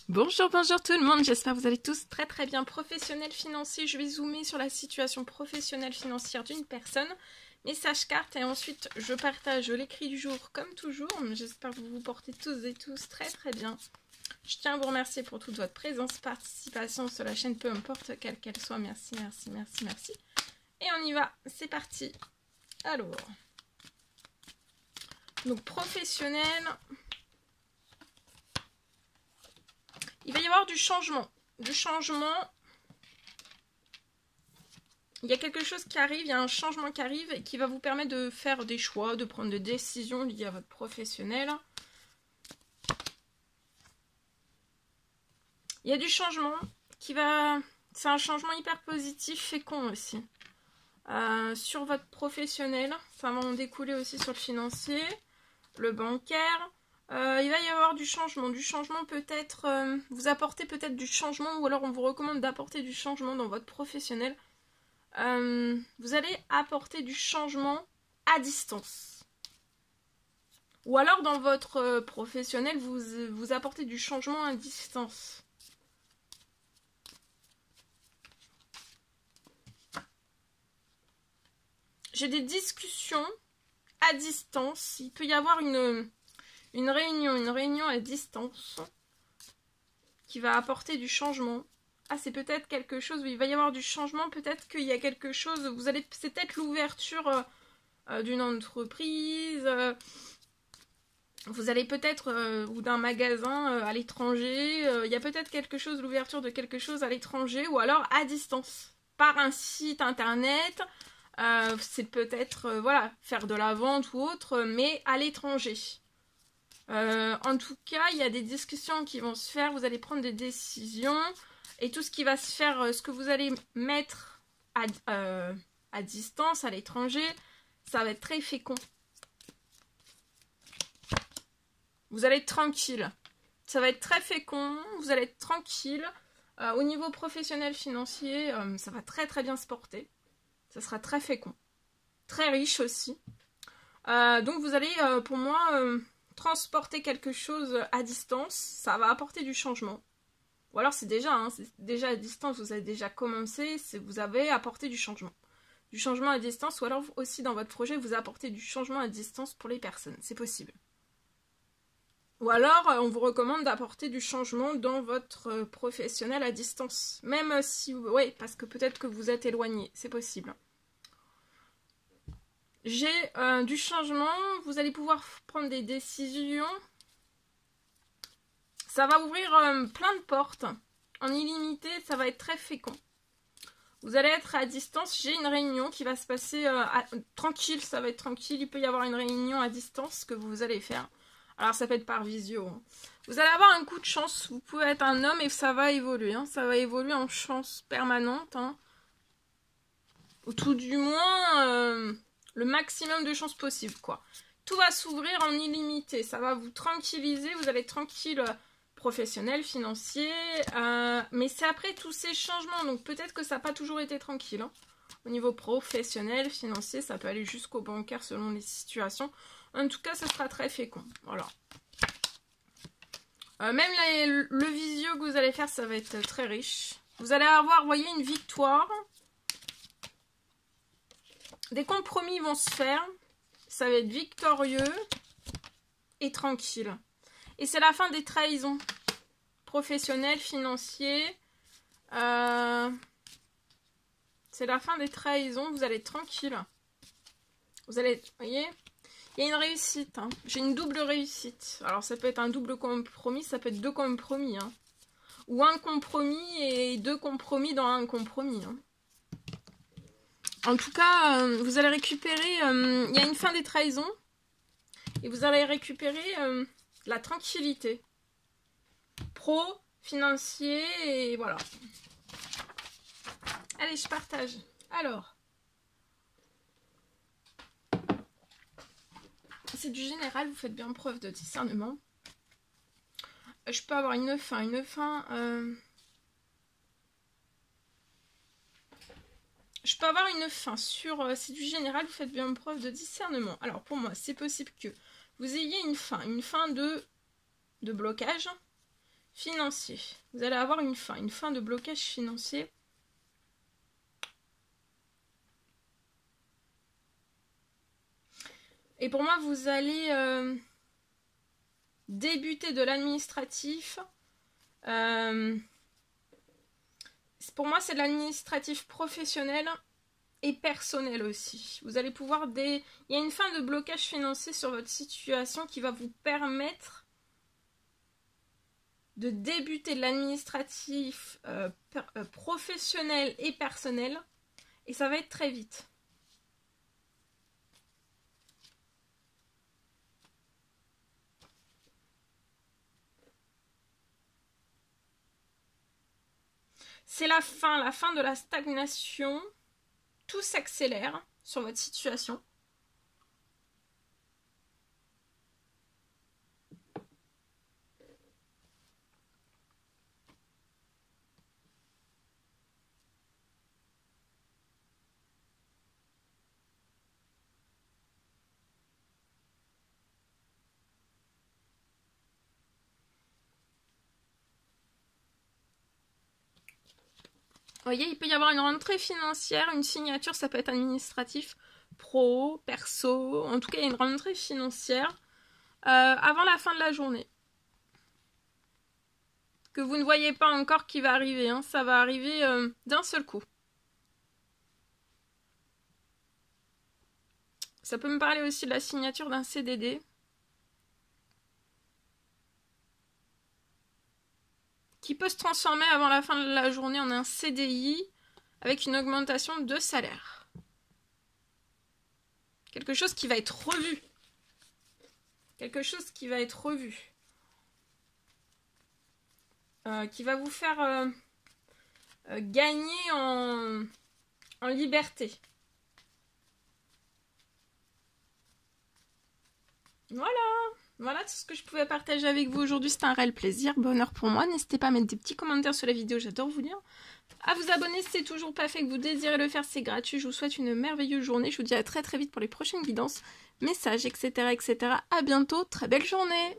Bonjour, bonjour tout le monde, j'espère que vous allez tous très très bien. Professionnel financier, je vais zoomer sur la situation professionnelle financière d'une personne. Message carte et ensuite je partage l'écrit du jour comme toujours. J'espère que vous vous portez tous et tous très très bien. Je tiens à vous remercier pour toute votre présence, participation sur la chaîne, peu importe quelle qu'elle soit. Merci, merci, merci, merci. Et on y va, c'est parti. Alors, donc professionnel... Il va y avoir du changement. Du changement. Il y a quelque chose qui arrive, il y a un changement qui arrive et qui va vous permettre de faire des choix, de prendre des décisions liées à votre professionnel. Il y a du changement qui va... C'est un changement hyper positif, fécond aussi. Sur votre professionnel, ça va en découler aussi sur le financier, le bancaire. Il va y avoir du changement peut-être, vous apportez peut-être du changement ou alors on vous recommande d'apporter du changement dans votre professionnel. Vous allez apporter du changement à distance. Ou alors dans votre professionnel, vous apportez du changement à distance. J'ai des discussions à distance. Il peut y avoir une réunion à distance qui va apporter du changement. Ah, c'est peut-être quelque chose où il va y avoir du changement, peut-être qu'il y a quelque chose, c'est peut-être l'ouverture d'une entreprise, vous allez peut-être, ou d'un magasin à l'étranger, il y a peut-être quelque chose, l'ouverture de quelque chose à l'étranger, ou alors à distance, par un site internet, c'est peut-être, voilà, faire de la vente ou autre, mais à l'étranger. En tout cas, il y a des discussions qui vont se faire, vous allez prendre des décisions, et tout ce qui va se faire, ce que vous allez mettre à distance, à l'étranger, ça va être très fécond. Vous allez être tranquille. Ça va être très fécond, vous allez être tranquille. Au niveau professionnel financier, ça va très très bien se porter. Ça sera très fécond. Très riche aussi. Donc vous allez, pour moi... transporter quelque chose à distance, ça va apporter du changement. Ou alors c'est déjà à distance, vous avez déjà commencé, vous avez apporté du changement. Du changement à distance, ou alors aussi dans votre projet, vous apportez du changement à distance pour les personnes, c'est possible. Ou alors, on vous recommande d'apporter du changement dans votre professionnel à distance. Même si, oui, parce que peut-être que vous êtes éloigné, c'est possible. J'ai du changement, vous allez pouvoir prendre des décisions. Ça va ouvrir plein de portes. En illimité, ça va être très fécond. Vous allez être à distance. J'ai une réunion qui va se passer tranquille, ça va être tranquille. Il peut y avoir une réunion à distance que vous allez faire. Alors ça peut être par visio. Hein. Vous allez avoir un coup de chance. Vous pouvez être un homme et ça va évoluer. Hein. Ça va évoluer en chance permanente. Hein. Ou tout du moins... le maximum de chances possible, quoi. Tout va s'ouvrir en illimité. Ça va vous tranquilliser. Vous allez être tranquille, professionnel, financier. Mais c'est après tous ces changements. Donc peut-être que ça n'a pas toujours été tranquille. Hein. Au niveau professionnel, financier, ça peut aller jusqu'au bancaire selon les situations. En tout cas, ça sera très fécond. Voilà. Même le visio que vous allez faire, ça va être très riche. Vous allez avoir, vous voyez, une victoire. Des compromis vont se faire, ça va être victorieux et tranquille. Et c'est la fin des trahisons professionnelles, financières. C'est la fin des trahisons, vous allez être tranquille. Vous allez, vous voyez, il y a une réussite. Hein. J'ai une double réussite. Alors ça peut être un double compromis, ça peut être deux compromis. Hein. Ou un compromis et deux compromis dans un compromis. Hein. En tout cas, vous allez récupérer... il y a une fin des trahisons. Et vous allez récupérer la tranquillité. Pro, financier, et voilà. Allez, je partage. Alors. C'est du général, vous faites bien preuve de discernement. Je peux avoir une fin. Je peux avoir une fin sur... c'est du général, vous faites bien preuve de discernement. Alors pour moi, c'est possible que vous ayez une fin de blocage, financier. Vous allez avoir une fin de blocage financier. Et pour moi, vous allez débuter de l'administratif. Pour moi, c'est de l'administratif professionnel et personnel aussi. Vous allez pouvoir... Il y a une fin de blocage financier sur votre situation qui va vous permettre de débuter de l'administratif professionnel et personnel. Et ça va être très vite. C'est la fin de la stagnation. Tout s'accélère sur votre situation. Vous voyez, il peut y avoir une rentrée financière, une signature, ça peut être administratif, pro, perso, en tout cas il y a une rentrée financière avant la fin de la journée. Que vous ne voyez pas encore qui va arriver, hein. Ça va arriver d'un seul coup. Ça peut me parler aussi de la signature d'un CDD. Qui peut se transformer avant la fin de la journée en un CDI avec une augmentation de salaire. Quelque chose qui va être revu. Quelque chose qui va être revu. Qui va vous faire gagner en liberté. Voilà tout ce que je pouvais partager avec vous aujourd'hui. C'était un réel plaisir, bonheur pour moi. N'hésitez pas à mettre des petits commentaires sur la vidéo, j'adore vous lire. À vous abonner si c'est toujours pas fait, que vous désirez le faire, c'est gratuit. Je vous souhaite une merveilleuse journée. Je vous dis à très très vite pour les prochaines guidances, messages, etc. etc. À bientôt, très belle journée.